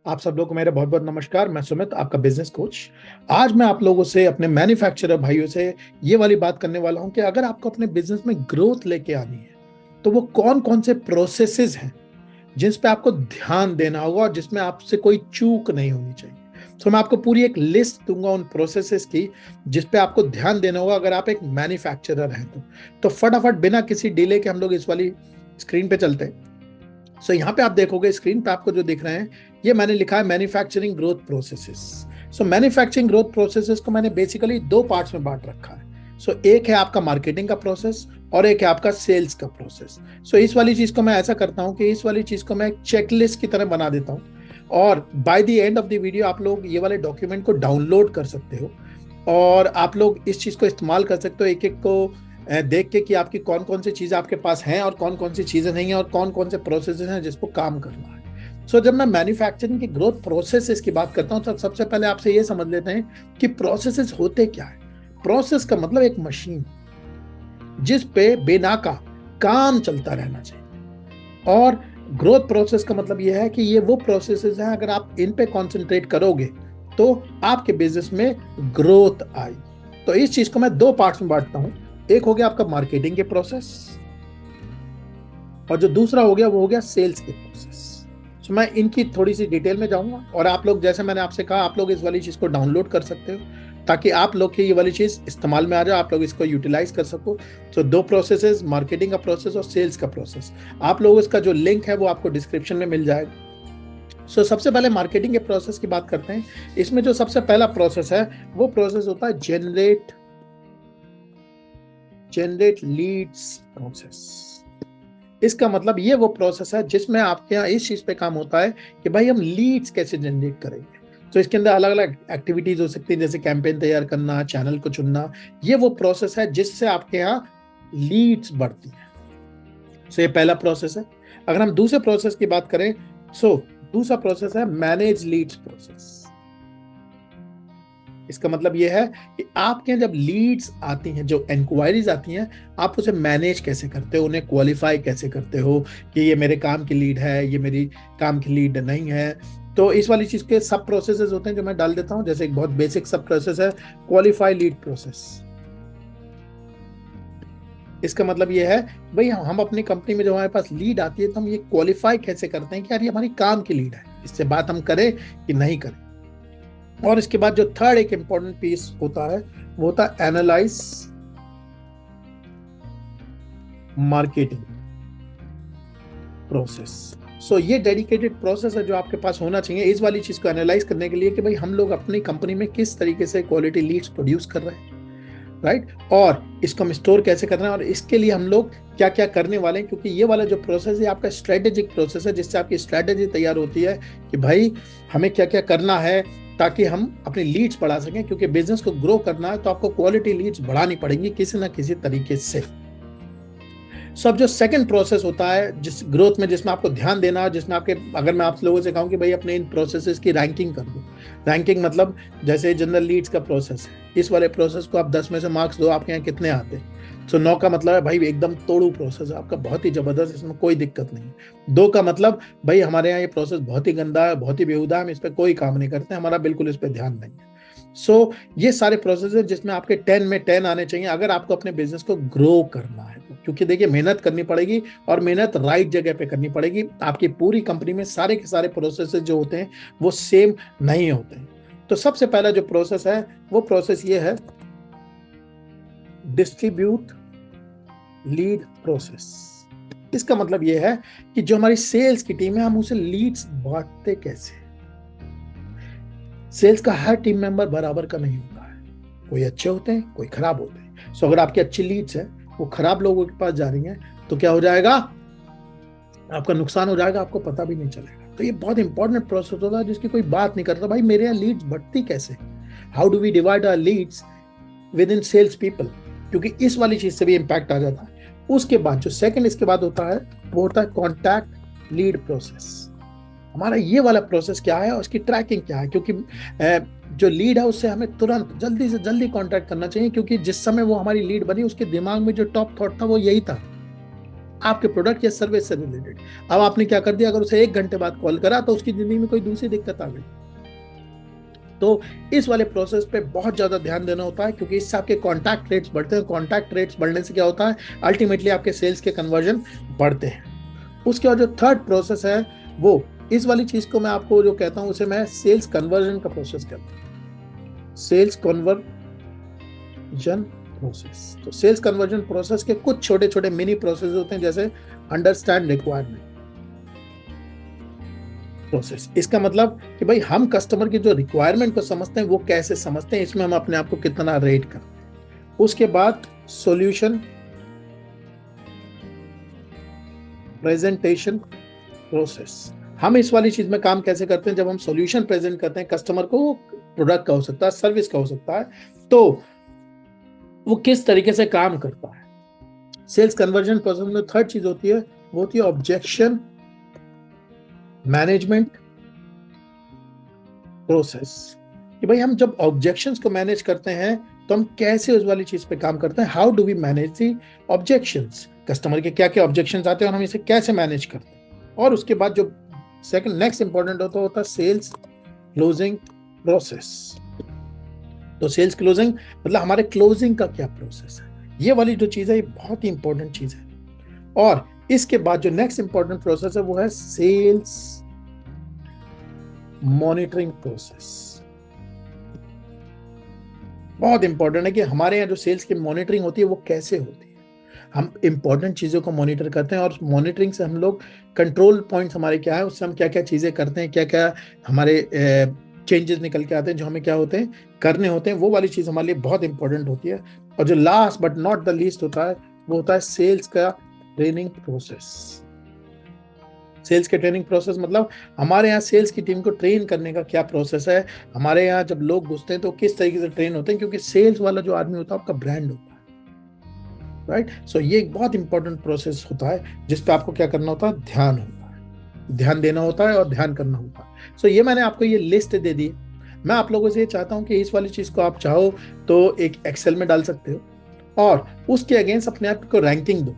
आप सब लोग को मेरा बहुत बहुत नमस्कार। मैं सुमित, आपका बिजनेस कोच। आज मैं आप लोगों से, अपने मैन्युफैक्चरर भाइयों से ये वाली बात करने वाला हूं कि अगर आपको अपने बिजनेस में ग्रोथ लेके आनी है तो वो कौन कौन से प्रोसेसेस हैं जिस पे आपको ध्यान देना होगा और जिसमें आपसे कोई चूक नहीं होनी चाहिए। तो मैं आपको पूरी एक लिस्ट दूंगा उन प्रोसेसेस की जिस पे आपको ध्यान देना होगा अगर आप एक मैन्युफैक्चरर हैं तो फटाफट बिना किसी डिले के हम लोग इस वाली स्क्रीन पे चलते हैं। सो यहाँ पे आप देखोगे स्क्रीन पे आपको जो दिख रहे हैं, ये मैंने लिखा है मैन्युफैक्चरिंग ग्रोथ प्रोसेसेस। सो मैन्युफैक्चरिंग ग्रोथ प्रोसेसेस को मैंने बेसिकली दो पार्ट्स में बांट रखा है। सो एक है आपका मार्केटिंग का प्रोसेस और एक है आपका सेल्स का प्रोसेस। सो इस वाली चीज को मैं ऐसा करता हूँ कि इस वाली चीज को मैं एक चेकलिस्ट की तरह बना देता हूँ और by the end of the video आप लोग ये वाले डॉक्यूमेंट को डाउनलोड कर सकते हो और आप लोग इस चीज को इस्तेमाल कर सकते हो एक एक को देख के कि आपकी कौन कौन सी चीजें आपके पास हैं और कौन कौन सी चीजें नहीं है और कौन कौन से प्रोसेस हैं जिसको काम करना है। सो जब मैं मैन्युफैक्चरिंग की ग्रोथ प्रोसेसेस की बात करता हूं तो सबसे पहले आपसे ये समझ लेते हैं कि प्रोसेसेस होते क्या है। प्रोसेस का मतलब एक मशीन जिस पे बेनाका काम चलता रहना चाहिए, और ग्रोथ प्रोसेस का मतलब यह है कि ये वो प्रोसेसेस हैं अगर आप इन पे कॉन्सेंट्रेट करोगे तो आपके बिजनेस में ग्रोथ आई। तो इस चीज को मैं दो पार्ट्स में बांटता हूं। एक हो गया आपका मार्केटिंग के प्रोसेस और जो दूसरा हो गया वो हो गया सेल्स के प्रोसेस। तो मैं इनकी थोड़ी सी डिटेल में जाऊंगा और आप लोग, जैसे मैंने आपसे कहा, आप लोग इस वाली चीज को डाउनलोड कर सकते हो ताकि आप लोग की ये वाली चीज इस्तेमाल में आ जाए, आप लोग इसको यूटिलाइज कर सको। तो दो प्रोसेसेस, मार्केटिंग का प्रोसेस और सेल्स का प्रोसेस, आप लोग इसका जो लिंक है वो आपको डिस्क्रिप्शन में मिल जाएगा। सो सबसे पहले मार्केटिंग के प्रोसेस की बात करते हैं। इसमें जो सबसे पहला प्रोसेस है वो प्रोसेस होता है जनरेट लीड्स प्रोसेस। इसका मतलब ये वो प्रोसेस है जिसमें आपके यहाँ इस चीज पे काम होता है कि भाई हम लीड्स कैसे जनरेट करेंगे। तो इसके अंदर अलग अलग एक्टिविटीज हो सकती है, जैसे कैंपेन तैयार करना, चैनल को चुनना। ये वो प्रोसेस है जिससे आपके यहाँ लीड्स बढ़ती है। सो ये पहला प्रोसेस है। अगर हम दूसरे प्रोसेस की बात करें, सो दूसरा प्रोसेस है मैनेज लीड्स प्रोसेस। इसका मतलब यह है कि आपके यहाँ जब लीड्स आती हैं, जो इंक्वायरीज आती हैं, आप उसे मैनेज कैसे करते हो, उन्हें क्वालिफाई कैसे करते हो कि ये मेरे काम की लीड है, ये मेरी काम की लीड नहीं है। तो इस वाली चीज के सब प्रोसेसेस होते हैं जो मैं डाल देता हूं। जैसे एक बहुत बेसिक सब प्रोसेस है क्वालिफाई लीड प्रोसेस। इसका मतलब यह है भाई हम अपनी कंपनी में जो हमारे पास लीड आती है तो हम ये क्वालिफाई कैसे करते हैं कि यार ये हमारी काम की लीड है, इससे बात हम करें कि नहीं करें। और इसके बाद जो थर्ड एक इंपॉर्टेंट पीस होता है वो होता है एनालाइज मार्केटिंग प्रोसेस। सो ये डेडिकेटेड प्रोसेस है जो आपके पास होना चाहिए इस वाली चीज को एनालाइज करने के लिए कि भाई हम लोग अपनी कंपनी में किस तरीके से क्वालिटी लीड्स प्रोड्यूस कर रहे हैं, राइट, और इसको हम स्टोर कैसे कर रहे हैं और इसके लिए हम लोग क्या क्या करने वाले हैं। क्योंकि ये वाला जो प्रोसेस है आपका स्ट्रेटेजिक प्रोसेस है जिससे आपकी स्ट्रेटेजी तैयार होती है कि भाई हमें क्या क्या करना है ताकि हम अपनी लीड्स बढ़ा सकें। क्योंकि बिजनेस को ग्रो करना है तो आपको क्वालिटी लीड्स बढ़ानी पड़ेंगी किसी ना किसी तरीके से। सब जो सेकंड प्रोसेस होता है जिस ग्रोथ में, जिसमें आपको ध्यान देना है, जिसमें आपके, अगर मैं आप लोगों से कहूं कि भाई अपने इन प्रोसेसेस की रैंकिंग कर दो। रैंकिंग मतलब जैसे जनरल लीड्स का प्रोसेस है, इस वाले प्रोसेस को आप 10 में से मार्क्स दो, आपके यहाँ कितने आते हैं। सो 9 का मतलब है भाई एकदम तोड़ू प्रोसेस है आपका, बहुत ही जबरदस्त, इसमें कोई दिक्कत नहीं। 2 का मतलब भाई हमारे यहाँ ये प्रोसेस बहुत ही गंदा है, बहुत ही बेहुदा है, हम इस पर कोई काम नहीं करते, हमारा बिल्कुल इस पर ध्यान नहीं है। सो ये सारे प्रोसेस है जिसमें आपके 10 में 10 आने चाहिए अगर आपको अपने बिजनेस को ग्रो करना है। क्योंकि देखिए मेहनत करनी पड़ेगी और मेहनत राइट जगह पे करनी पड़ेगी। आपकी पूरी कंपनी में सारे के सारे प्रोसेस जो होते हैं वो सेम नहीं होते हैं। तो सबसे पहला जो प्रोसेस है वो प्रोसेस ये है डिस्ट्रीब्यूट लीड प्रोसेस। इसका मतलब यह है कि जो हमारी सेल्स की टीम है हम उसे लीड्स बांटते कैसे। सेल्स का हर टीम मेंबर बराबर का नहीं होता है, कोई अच्छे होते हैं, कोई खराब होते हैं। सो अगर आपकी अच्छी लीड्स है वो खराब लोगों के पास जा रही हैं तो क्या हो जाएगा, आपका नुकसान हो जाएगा, आपको पता भी नहीं चलेगा। तो ये बहुत इंपॉर्टेंट प्रोसेस होता है जिसकी कोई बात नहीं करता। भाई मेरे यहाँ लीड्स बढ़ती कैसे, how do we divide our leads within sales people, क्योंकि इस वाली चीज से भी इंपैक्ट आ जाता है। उसके बाद जो सेकंड इसके बाद होता है वो होता है कॉन्टैक्ट लीड प्रोसेस। हमारा ये वाला प्रोसेस क्या है और उसकी ट्रैकिंग क्या है। क्योंकि जो लीड है उससे हमें तुरंत जल्दी से जल्दी कांटेक्ट करना चाहिए, क्योंकि जिस समय वो हमारी लीड बनी उसके दिमाग में जो टॉप थॉट था वो यही था, आपके प्रोडक्ट या सर्विस से रिलेटेड। अब आपने क्या कर दिया, अगर उसे 1 घंटे बाद कॉल करा तो उसकी जिंदगी में कोई दूसरी दिक्कत आ गई। तो इस वाले प्रोसेस पे बहुत ज्यादा ध्यान देना होता है, क्योंकि इससे आपके कॉन्टैक्ट रेट्स बढ़ते हैं। कॉन्टैक्ट रेट्स बढ़ने से क्या होता है, अल्टीमेटली आपके सेल्स के कन्वर्जन बढ़ते हैं। उसके बाद जो थर्ड प्रोसेस है, वो इस वाली चीज को मैं आपको जो कहता हूं उसे मैं सेल्स कन्वर्जन का प्रोसेस कहता हूं। Sales conversion process. तो सेल्स कन्वर्जन प्रोसेस के कुछ छोटे छोटे मिनी प्रोसेस होते हैं, जैसे अंडरस्टैंड रिक्वायरमेंट प्रोसेस। इसका मतलब कि भाई हम कस्टमर की जो रिक्वायरमेंट को समझते हैं वो कैसे समझते हैं, इसमें हम अपने आप को कितना रेट करते हैं। उसके बाद सॉल्यूशन प्रेजेंटेशन प्रोसेस। हम इस वाली चीज में काम कैसे करते हैं, जब हम सॉल्यूशन प्रेजेंट करते हैं कस्टमर को, प्रोडक्ट का हो सकता है, सर्विस का हो सकता है, तो वो किस तरीके से काम करता है। सेल्स कन्वर्जन प्रोसेस में थर्ड चीज होती है, वो होती है ऑब्जेक्शन मैनेजमेंट प्रोसेस। कि भाई हम जब ऑब्जेक्शंस को मैनेज करते हैं तो हम कैसे उस वाली चीज पे काम करते हैं। How do we manage the objections, customer के क्या क्या ऑब्जेक्शंस आते हैं और हम इसे कैसे मैनेज करते हैं। और उसके बाद जो सेकंड नेक्स्ट इंपॉर्टेंट होता है सेल्स क्लोजिंग प्रोसेस। तो सेल्स क्लोजिंग मतलब हमारे क्लोजिंग का क्या प्रोसेस है, ये वाली जो चीज है ये बहुत ही इंपॉर्टेंट चीज है। और इसके बाद जो नेक्स्ट इंपॉर्टेंट प्रोसेस है वो है सेल्स मॉनिटरिंग प्रोसेस। बहुत इंपॉर्टेंट है कि हमारे यहाँ जो सेल्स की मॉनिटरिंग होती है वो कैसे होती है। हम इंपॉर्टेंट चीजों को मॉनिटर करते हैं और मॉनिटरिंग से हम लोग कंट्रोल पॉइंट्स हमारे क्या है, उससे हम क्या क्या चीजें करते हैं, क्या क्या हमारे चेंजेस निकल के आते हैं जो हमें क्या होते हैं करने होते हैं, वो वाली चीज हमारे लिए बहुत इंपॉर्टेंट होती है। और जो last but not the least होता है वो होता है सेल्स का ट्रेनिंग प्रोसेस। सेल्स के ट्रेनिंग प्रोसेस मतलब हमारे यहाँ सेल्स की टीम को ट्रेन करने का क्या प्रोसेस है। हमारे यहाँ जब लोग घुसते हैं तो किस तरीके से ट्रेन होते हैं, क्योंकि सेल्स वाला जो आदमी होता है आपका ब्रांड होता है, राइट। सो ये एक बहुत इंपॉर्टेंट प्रोसेस होता है जिसपे आपको क्या करना होता है, ध्यान होता है, ध्यान देना होता है और ध्यान करना होता है। सो ये मैंने आपको ये लिस्ट दे दी। मैं आप लोगों से ये चाहता हूँ कि इस वाली चीज को आप चाहो तो एक एक्सेल में डाल सकते हो और उसके अगेंस्ट अपने आप को रैंकिंग दो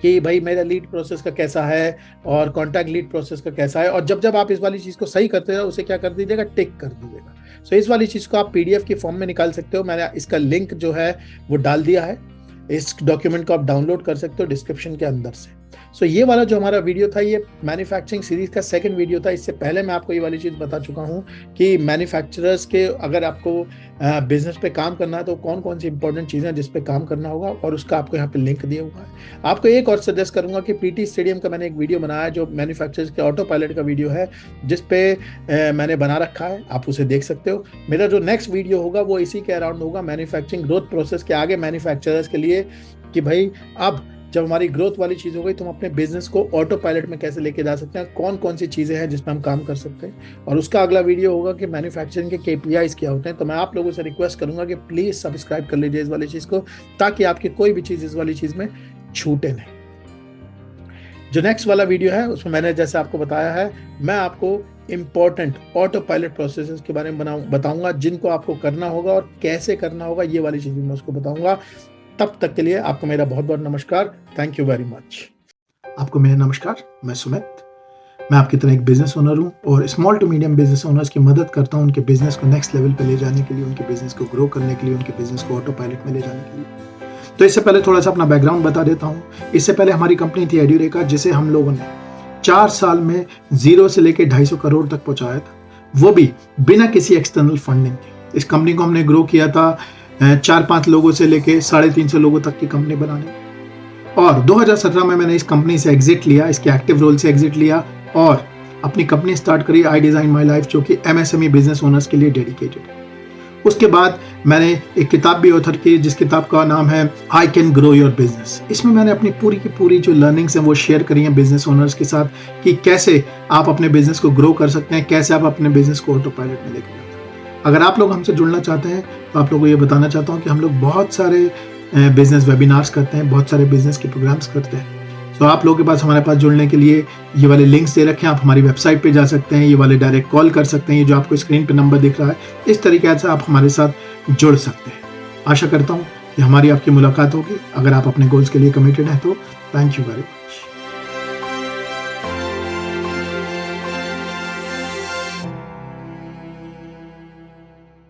कि भाई मेरा लीड प्रोसेस का कैसा है और कॉन्टैक्ट लीड प्रोसेस का कैसा है। और जब जब आप इस वाली चीज को सही करते हो उसे क्या कर दीजिएगा, टिक कर दीजिएगा। सो इस वाली चीज को आप पीडीएफ की फॉर्म में निकाल सकते हो। मैंने इसका लिंक जो है वो डाल दिया है, इस डॉक्यूमेंट को आप डाउनलोड कर सकते हो डिस्क्रिप्शन के अंदर से। सो ये वाला जो हमारा वीडियो था ये मैन्युफैक्चरिंग सीरीज का सेकंड वीडियो था। इससे पहले मैं आपको ये वाली चीज बता चुका हूँ कि मैन्युफैक्चरर्स के अगर आपको बिजनेस पे काम करना है तो कौन कौन सी इंपॉर्टेंट चीजें हैं जिस पे काम करना होगा, और उसका आपको यहाँ पे लिंक दिया हुआ है। आपको एक और सजेस्ट करूंगा कि पीटी स्टेडियम का मैंने एक वीडियो बनाया जो मैन्युफैक्चरर्स के ऑटो पायलट का वीडियो है जिसपे मैंने बना रखा है, आप उसे देख सकते हो। मेरा जो नेक्स्ट वीडियो होगा वो इसी के अराउंड होगा, मैन्युफैक्चरिंग ग्रोथ प्रोसेस के आगे मैन्युफैक्चरर्स के लिए कि भाई अब जब हमारी ग्रोथ वाली चीज हो गई तो हम अपने बिजनेस को ऑटो पायलट में कैसे लेके जा सकते हैं, कौन कौन सी चीजें हैं जिसमें हम काम कर सकते हैं। और उसका अगला वीडियो होगा कि मैन्युफैक्चरिंग के केपीआईज क्या होते हैं। तो मैं आप लोगों से रिक्वेस्ट करूंगा कि प्लीज सब्सक्राइब कर लीजिए इस वाली चीज को, ताकि आपकी कोई भी चीज इस वाली चीज में छूटे नहीं। जो नेक्स्ट वाला वीडियो है उसमें मैंने जैसे आपको बताया है, मैं आपको इंपॉर्टेंट ऑटो पायलट प्रोसेसेस के बारे में बताऊंगा जिनको आपको करना होगा और कैसे करना होगा, ये वाली चीज भी मैं उसको बताऊंगा। तब तक के लिए आपको मेरा बहुत बहुत नमस्कार। Thank you very much. आपको मेरा नमस्कार, मैं सुमित। मैं आपकी तरह एक बिजनेस ओनर हूं और small to medium business owners की मदद करता हूं उनके बिजनेस को नेक्स्ट लेवल पे ले जाने के लिए, उनके बिजनेस को ग्रो करने के लिए, उनके बिजनेस को ऑटो पायलट में ले जाने के लिए। तो इससे पहले थोड़ा सा अपना बैकग्राउंड बता देता हूँ। इससे पहले हमारी कंपनी थी एड्यूरेका, जिसे हम लोगों ने 4 साल में 0 से लेकर 250 करोड़ तक पहुंचाया था, वो भी बिना किसी एक्सटर्नल फंडिंग के। इस कंपनी को हमने ग्रो किया था 4-5 लोगों से लेके 350 लोगों तक की कंपनी बनाने। और 2017 में मैंने इस कंपनी से एग्जिट लिया, इसके एक्टिव रोल से एग्जिट लिया और अपनी कंपनी स्टार्ट करी आई डिजाइन माई लाइफ, जो कि एमएसएमई बिजनेस ओनर्स के लिए डेडिकेटेड। उसके बाद मैंने एक किताब भी ऑथर की जिस किताब का नाम है I can grow your business. इसमें मैंने अपनी पूरी की पूरी जो लर्निंग्स हैं वो शेयर करी हैं बिजनेस ओनर्स के साथ कि कैसे आप अपने बिजनेस को ग्रो कर सकते हैं, कैसे आप अपने बिजनेस को ऑटो पायलट में लेकर जाते हैं। अगर आप लोग हमसे जुड़ना चाहते हैं तो आप लोगों को ये बताना चाहता हूँ कि हम लोग बहुत सारे बिजनेस वेबिनार्स करते हैं, बहुत सारे बिजनेस के प्रोग्राम्स करते हैं। तो आप लोगों के पास हमारे पास जुड़ने के लिए ये वाले लिंक्स दे रखे हैं, आप हमारी वेबसाइट पे जा सकते हैं, ये वाले डायरेक्ट कॉल कर सकते हैं, ये जो आपको स्क्रीन पे नंबर दिख रहा है, इस तरीके से आप हमारे साथ जुड़ सकते हैं। आशा करता हूँ कि हमारी आपकी मुलाकात होगी। अगर आप अपने गोल्स के लिए कमिटेड हैं तो थैंक यू वेरी मच।